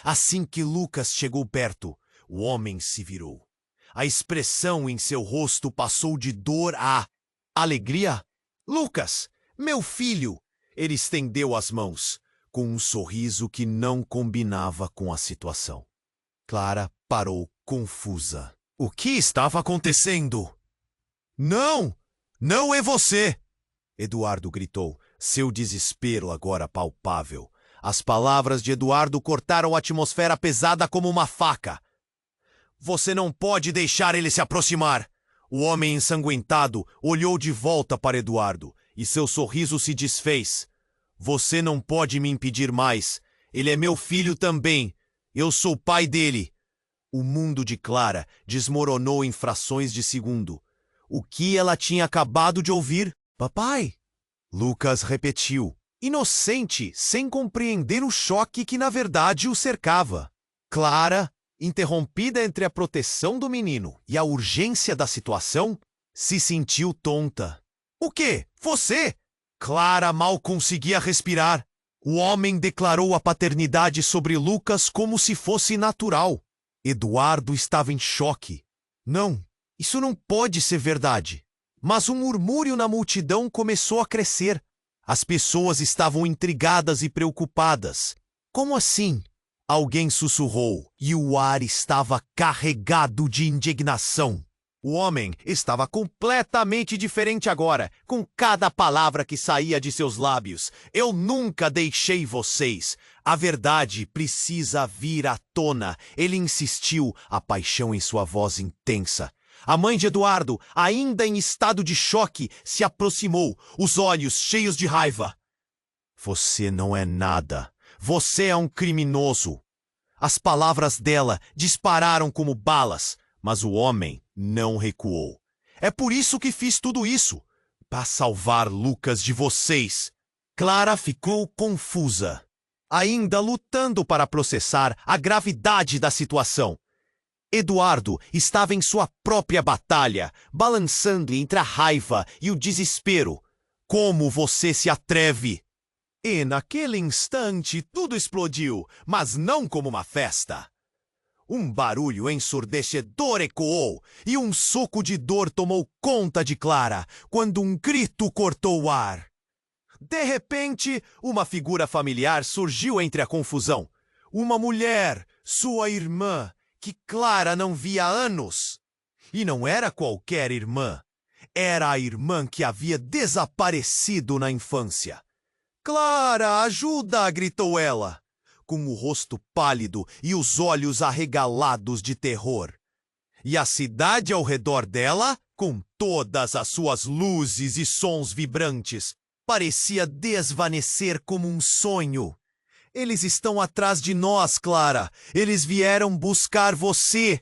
Assim que Lucas chegou perto, o homem se virou. A expressão em seu rosto passou de dor a alegria. Lucas, meu filho! Ele estendeu as mãos, com um sorriso que não combinava com a situação. Clara parou confusa. O que estava acontecendo? Não! Não é você! Eduardo gritou, seu desespero agora palpável. As palavras de Eduardo cortaram a atmosfera pesada como uma faca. Você não pode deixar ele se aproximar! O homem ensanguentado olhou de volta para Eduardo e seu sorriso se desfez. Você não pode me impedir mais. Ele é meu filho também. Eu sou pai dele. O mundo de Clara desmoronou em frações de segundo. O que ela tinha acabado de ouvir? Papai! Lucas repetiu, inocente, sem compreender o choque que na verdade o cercava. Clara, interrompida entre a proteção do menino e a urgência da situação, se sentiu tonta. O quê? Você? Clara mal conseguia respirar. O homem declarou a paternidade sobre Lucas como se fosse natural. Eduardo estava em choque. Não, isso não pode ser verdade. Mas um murmúrio na multidão começou a crescer. As pessoas estavam intrigadas e preocupadas. Como assim? Alguém sussurrou, e o ar estava carregado de indignação. O homem estava completamente diferente agora, com cada palavra que saía de seus lábios. Eu nunca deixei vocês. A verdade precisa vir à tona. Ele insistiu, a paixão em sua voz intensa. A mãe de Eduardo, ainda em estado de choque, se aproximou, os olhos cheios de raiva. Você não é nada. Você é um criminoso. As palavras dela dispararam como balas, mas o homem não recuou. É por isso que fiz tudo isso, para salvar Lucas de vocês. Clara ficou confusa, ainda lutando para processar a gravidade da situação. Eduardo estava em sua própria batalha, balançando entre a raiva e o desespero. Como você se atreve? E naquele instante tudo explodiu, mas não como uma festa. Um barulho ensurdecedor ecoou e um soco de dor tomou conta de Clara quando um grito cortou o ar. De repente, uma figura familiar surgiu entre a confusão. Uma mulher, sua irmã, que Clara não via há anos. E não era qualquer irmã. Era a irmã que havia desaparecido na infância. Clara, ajuda! Gritou ela, com o rosto pálido e os olhos arregalados de terror. E a cidade ao redor dela, com todas as suas luzes e sons vibrantes, parecia desvanecer como um sonho. Eles estão atrás de nós, Clara. Eles vieram buscar você.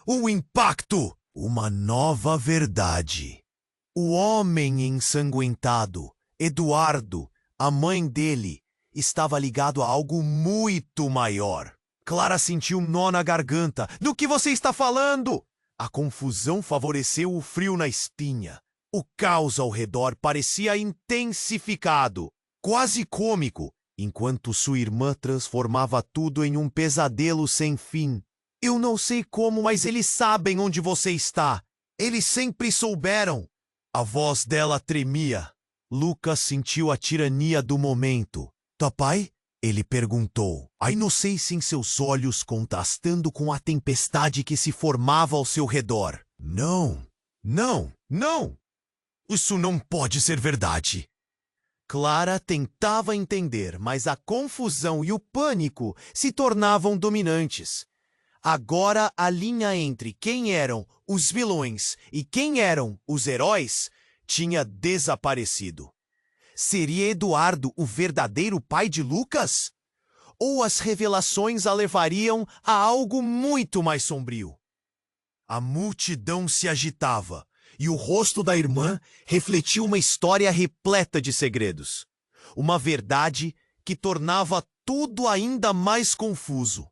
O impacto! Uma nova verdade. O homem ensanguentado, Eduardo, a mãe dele, estava ligado a algo muito maior. Clara sentiu um nó na garganta. Do que você está falando? A confusão favoreceu o frio na espinha. O caos ao redor parecia intensificado, quase cômico, enquanto sua irmã transformava tudo em um pesadelo sem fim. Eu não sei como, mas eles sabem onde você está. Eles sempre souberam. A voz dela tremia. Lucas sentiu a tirania do momento. Papai? Ele perguntou, a inocência em seus olhos contrastando com a tempestade que se formava ao seu redor. Não, não, não! Isso não pode ser verdade. Clara tentava entender, mas a confusão e o pânico se tornavam dominantes. Agora a linha entre quem eram os vilões e quem eram os heróis tinha desaparecido. Seria Eduardo o verdadeiro pai de Lucas? Ou as revelações a levariam a algo muito mais sombrio? A multidão se agitava, e o rosto da irmã refletia uma história repleta de segredos. Uma verdade que tornava tudo ainda mais confuso.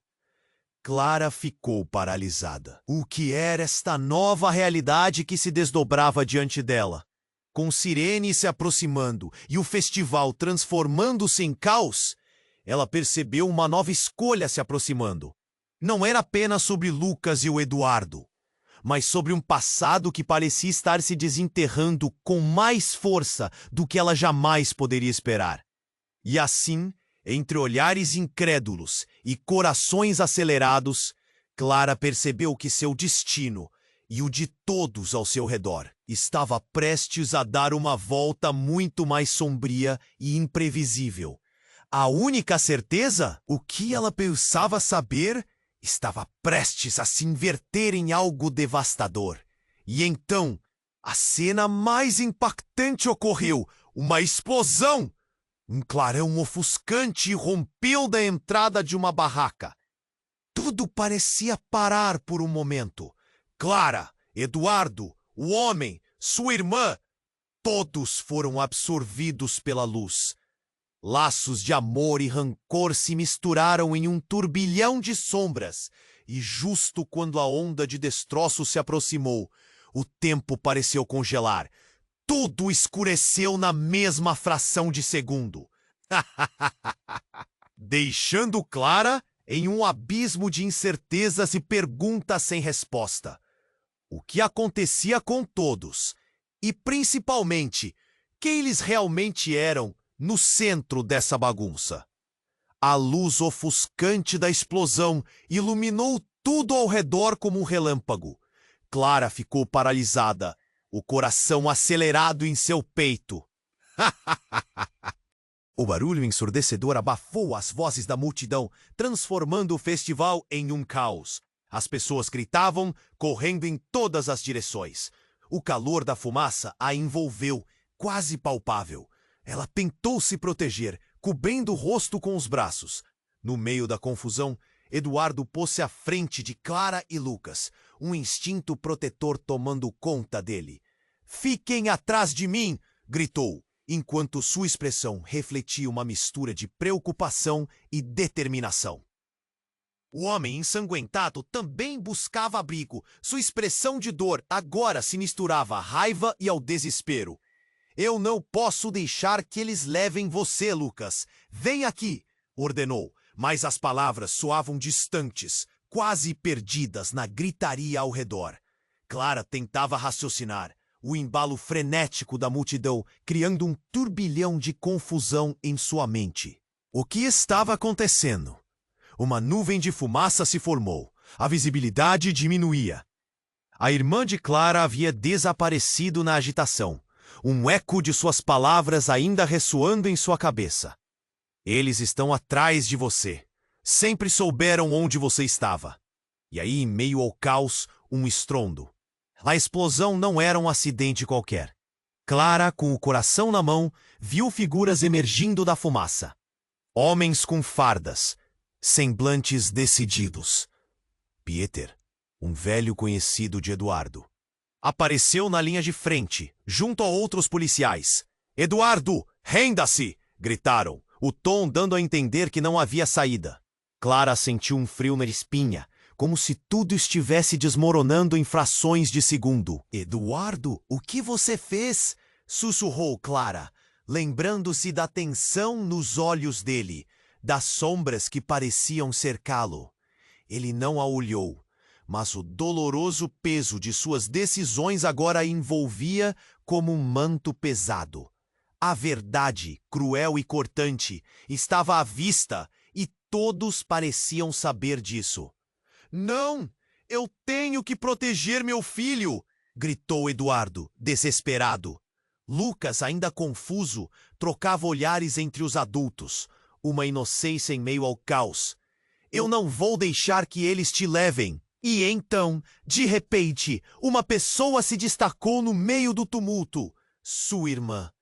Clara ficou paralisada. O que era esta nova realidade que se desdobrava diante dela? Com Cirene se aproximando e o festival transformando-se em caos, ela percebeu uma nova escolha se aproximando. Não era apenas sobre Lucas e o Eduardo, mas sobre um passado que parecia estar se desenterrando com mais força do que ela jamais poderia esperar. E assim, entre olhares incrédulos e corações acelerados, Clara percebeu que seu destino e o de todos ao seu redor estava prestes a dar uma volta muito mais sombria e imprevisível. A única certeza, o que ela pensava saber, estava prestes a se inverter em algo devastador. E então, a cena mais impactante ocorreu, uma explosão! Um clarão ofuscante rompeu da entrada de uma barraca. Tudo parecia parar por um momento. Clara, Eduardo, o homem, sua irmã, todos foram absorvidos pela luz. Laços de amor e rancor se misturaram em um turbilhão de sombras, e justo quando a onda de destroço se aproximou, o tempo pareceu congelar. Tudo escureceu na mesma fração de segundo. Deixando Clara em um abismo de incertezas e perguntas sem resposta. O que acontecia com todos? E, principalmente, quem eles realmente eram no centro dessa bagunça? A luz ofuscante da explosão iluminou tudo ao redor como um relâmpago. Clara ficou paralisada, o coração acelerado em seu peito. O barulho ensurdecedor abafou as vozes da multidão, transformando o festival em um caos. As pessoas gritavam, correndo em todas as direções. O calor da fumaça a envolveu, quase palpável. Ela tentou se proteger, cobrindo o rosto com os braços. No meio da confusão, Eduardo pôs-se à frente de Clara e Lucas, um instinto protetor tomando conta dele. "Fiquem atrás de mim!" gritou, enquanto sua expressão refletia uma mistura de preocupação e determinação. O homem ensanguentado também buscava abrigo. Sua expressão de dor agora se misturava à raiva e ao desespero. "Eu não posso deixar que eles levem você, Lucas. Vem aqui!" ordenou, mas as palavras soavam distantes, quase perdidas na gritaria ao redor. Clara tentava raciocinar, o embalo frenético da multidão criando um turbilhão de confusão em sua mente. O que estava acontecendo? Uma nuvem de fumaça se formou. A visibilidade diminuía. A irmã de Clara havia desaparecido na agitação, um eco de suas palavras ainda ressoando em sua cabeça. "Eles estão atrás de você. Sempre souberam onde você estava." E aí, em meio ao caos, um estrondo. A explosão não era um acidente qualquer. Clara, com o coração na mão, viu figuras emergindo da fumaça. Homens com fardas, semblantes decididos. Pieter, um velho conhecido de Eduardo, apareceu na linha de frente, junto a outros policiais. "Eduardo, renda-se!" gritaram, o tom dando a entender que não havia saída. Clara sentiu um frio na espinha, como se tudo estivesse desmoronando em frações de segundo. Eduardo, o que você fez? Sussurrou Clara, lembrando-se da tensão nos olhos dele, das sombras que pareciam cercá-lo. Ele não a olhou, mas o doloroso peso de suas decisões agora a envolvia como um manto pesado. A verdade, cruel e cortante, estava à vista e todos pareciam saber disso. Não! Eu tenho que proteger meu filho! Gritou Eduardo, desesperado. Lucas, ainda confuso, trocava olhares entre os adultos, uma inocência em meio ao caos. Eu não vou deixar que eles te levem. E então, de repente, uma pessoa se destacou no meio do tumulto. Sua irmã.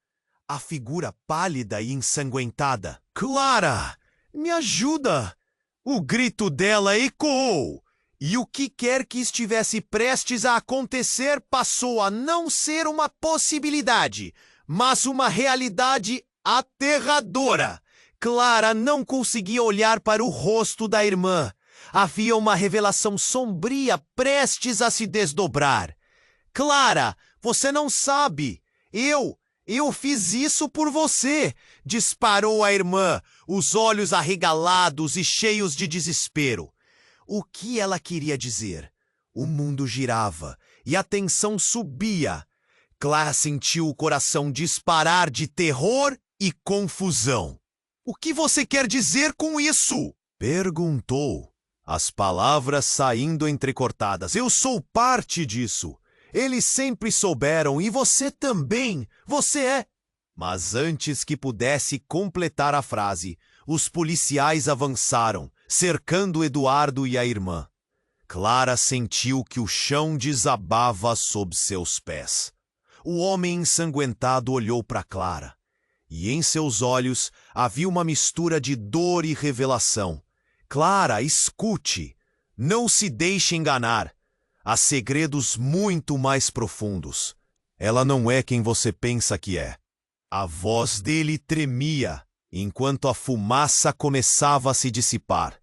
A figura pálida e ensanguentada. Clara! Me ajuda! O grito dela ecoou. E o que quer que estivesse prestes a acontecer passou a não ser uma possibilidade, mas uma realidade aterradora. Clara não conseguia olhar para o rosto da irmã. Havia uma revelação sombria prestes a se desdobrar. Clara, você não sabe. Eu fiz isso por você, disparou a irmã, os olhos arregalados e cheios de desespero. O que ela queria dizer? O mundo girava e a tensão subia. Clara sentiu o coração disparar de terror e confusão. O que você quer dizer com isso? Perguntou, as palavras saindo entrecortadas. Eu sou parte disso. Eles sempre souberam e você também. Você é... Mas antes que pudesse completar a frase, os policiais avançaram, cercando Eduardo e a irmã. Clara sentiu que o chão desabava sob seus pés. O homem ensanguentado olhou para Clara, e em seus olhos havia uma mistura de dor e revelação. Clara, escute. Não se deixe enganar. Há segredos muito mais profundos. Ela não é quem você pensa que é. A voz dele tremia, enquanto a fumaça começava a se dissipar.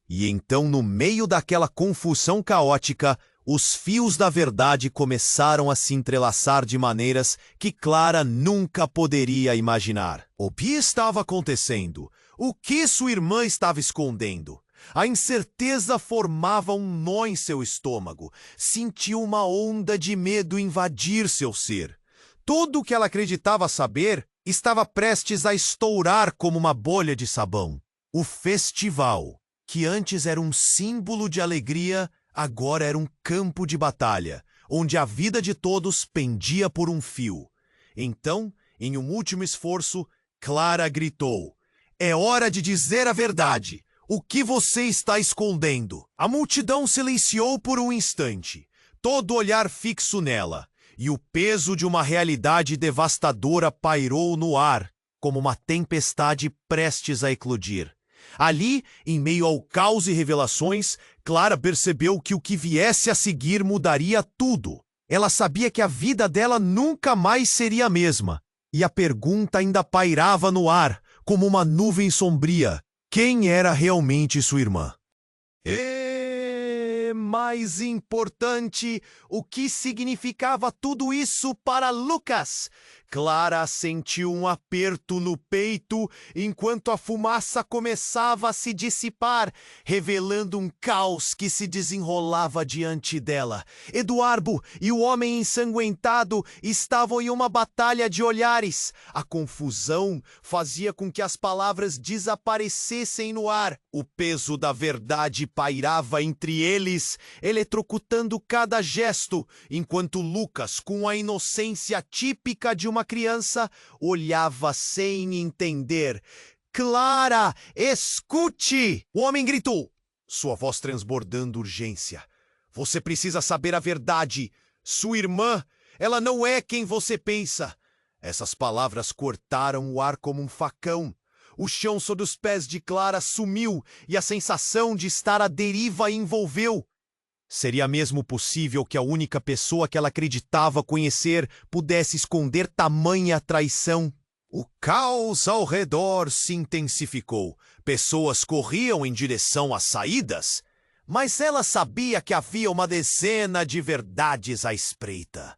E então, no meio daquela confusão caótica, os fios da verdade começaram a se entrelaçar de maneiras que Clara nunca poderia imaginar. O que estava acontecendo? O que sua irmã estava escondendo? A incerteza formava um nó em seu estômago. Sentiu uma onda de medo invadir seu ser. Tudo o que ela acreditava saber estava prestes a estourar como uma bolha de sabão. O festival, que antes era um símbolo de alegria, agora era um campo de batalha, onde a vida de todos pendia por um fio. Então, em um último esforço, Clara gritou: "É hora de dizer a verdade! O que você está escondendo?" A multidão silenciou por um instante, todo olhar fixo nela, e o peso de uma realidade devastadora pairou no ar, como uma tempestade prestes a eclodir. Ali, em meio ao caos e revelações, Clara percebeu que o que viesse a seguir mudaria tudo. Ela sabia que a vida dela nunca mais seria a mesma, e a pergunta ainda pairava no ar, como uma nuvem sombria. Quem era realmente sua irmã? E, mais importante, o que significava tudo isso para Lucas? Clara sentiu um aperto no peito enquanto a fumaça começava a se dissipar, revelando um caos que se desenrolava diante dela. Eduardo e o homem ensanguentado estavam em uma batalha de olhares. A confusão fazia com que as palavras desaparecessem no ar. O peso da verdade pairava entre eles, eletrocutando cada gesto, enquanto Lucas, com a inocência típica de uma criança, olhava sem entender. "Clara, escute!" O homem gritou, sua voz transbordando urgência. "Você precisa saber a verdade. Sua irmã, ela não é quem você pensa." Essas palavras cortaram o ar como um facão. O chão sob os pés de Clara sumiu e a sensação de estar à deriva a envolveu. Seria mesmo possível que a única pessoa que ela acreditava conhecer pudesse esconder tamanha traição? O caos ao redor se intensificou. Pessoas corriam em direção às saídas, mas ela sabia que havia uma dezena de verdades à espreita.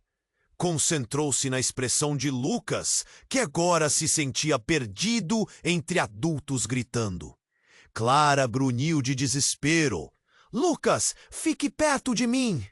Concentrou-se na expressão de Lucas, que agora se sentia perdido entre adultos gritando. Clara bruniu de desespero. Lucas, fique perto de mim!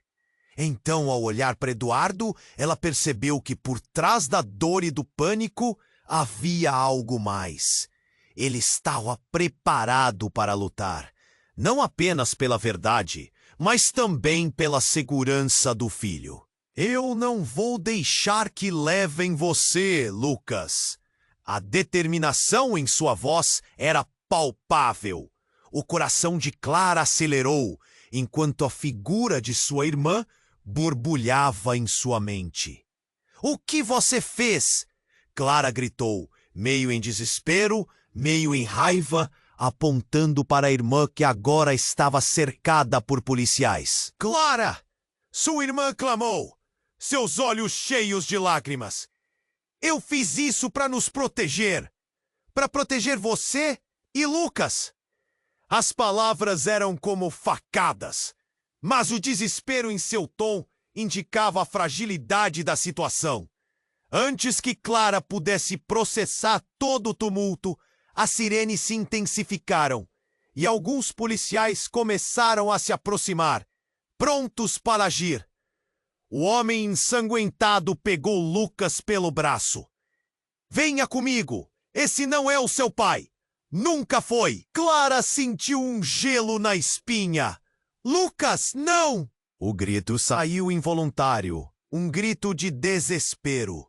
Então, ao olhar para Eduardo, ela percebeu que por trás da dor e do pânico havia algo mais. Ele estava preparado para lutar, não apenas pela verdade, mas também pela segurança do filho. Eu não vou deixar que levem você, Lucas. A determinação em sua voz era palpável. O coração de Clara acelerou, enquanto a figura de sua irmã borbulhava em sua mente. O que você fez? Clara gritou, meio em desespero, meio em raiva, apontando para a irmã que agora estava cercada por policiais. Clara! Sua irmã clamou, seus olhos cheios de lágrimas. Eu fiz isso para nos proteger. Para proteger você e Lucas. As palavras eram como facadas, mas o desespero em seu tom indicava a fragilidade da situação. Antes que Clara pudesse processar todo o tumulto, as sirenes se intensificaram e alguns policiais começaram a se aproximar, prontos para agir. O homem ensanguentado pegou Lucas pelo braço. Venha comigo! Esse não é o seu pai! Nunca foi! Clara sentiu um gelo na espinha. Lucas, não! O grito saiu involuntário, um grito de desespero.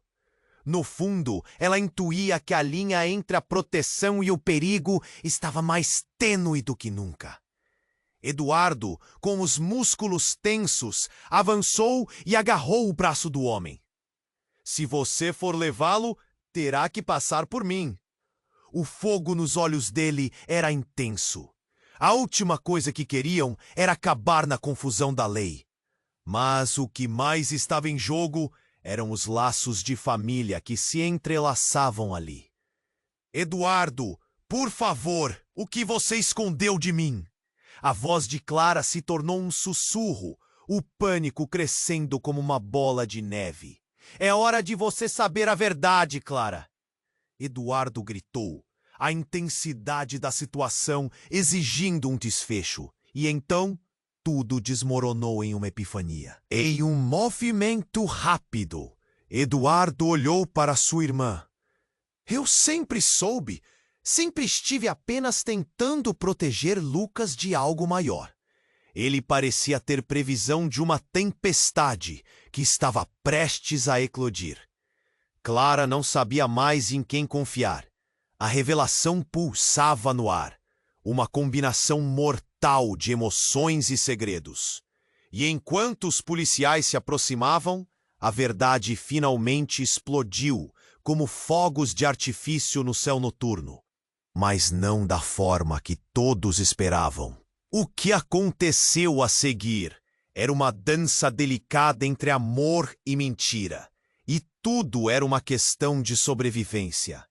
No fundo, ela intuía que a linha entre a proteção e o perigo estava mais tênue do que nunca. Eduardo, com os músculos tensos, avançou e agarrou o braço do homem. Se você for levá-lo, terá que passar por mim. O fogo nos olhos dele era intenso. A última coisa que queriam era acabar na confusão da lei. Mas o que mais estava em jogo eram os laços de família que se entrelaçavam ali. Eduardo, por favor, o que você escondeu de mim? A voz de Clara se tornou um sussurro, o pânico crescendo como uma bola de neve. É hora de você saber a verdade, Clara. Eduardo gritou, a intensidade da situação exigindo um desfecho. E então, tudo desmoronou em uma epifania. Em um movimento rápido, Eduardo olhou para sua irmã. Eu sempre soube, sempre estive apenas tentando proteger Lucas de algo maior. Ele parecia ter previsão de uma tempestade que estava prestes a eclodir. Clara não sabia mais em quem confiar. A revelação pulsava no ar, uma combinação mortal de emoções e segredos. E enquanto os policiais se aproximavam, a verdade finalmente explodiu como fogos de artifício no céu noturno. Mas não da forma que todos esperavam. O que aconteceu a seguir era uma dança delicada entre amor e mentira. E tudo era uma questão de sobrevivência.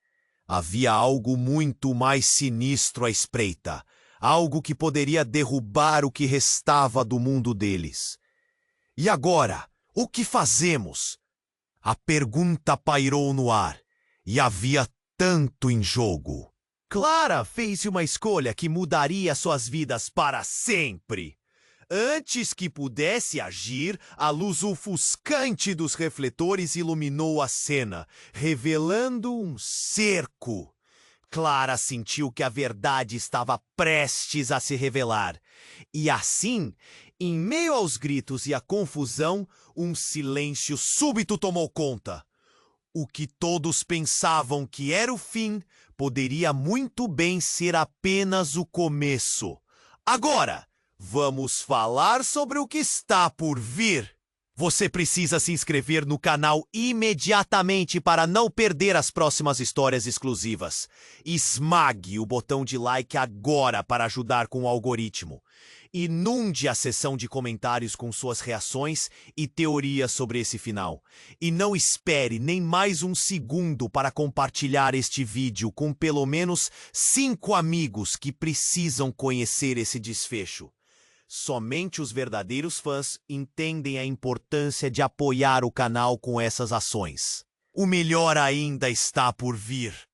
Havia algo muito mais sinistro à espreita, algo que poderia derrubar o que restava do mundo deles. E agora, o que fazemos? A pergunta pairou no ar, e havia tanto em jogo. Clara fez uma escolha que mudaria suas vidas para sempre. Antes que pudesse agir, a luz ofuscante dos refletores iluminou a cena, revelando um cerco. Clara sentiu que a verdade estava prestes a se revelar. E assim, em meio aos gritos e à confusão, um silêncio súbito tomou conta. O que todos pensavam que era o fim poderia muito bem ser apenas o começo. Agora! Vamos falar sobre o que está por vir. Você precisa se inscrever no canal imediatamente para não perder as próximas histórias exclusivas. Esmague o botão de like agora para ajudar com o algoritmo. Inunde a seção de comentários com suas reações e teorias sobre esse final. E não espere nem mais um segundo para compartilhar este vídeo com pelo menos 5 amigos que precisam conhecer esse desfecho. Somente os verdadeiros fãs entendem a importância de apoiar o canal com essas ações. O melhor ainda está por vir.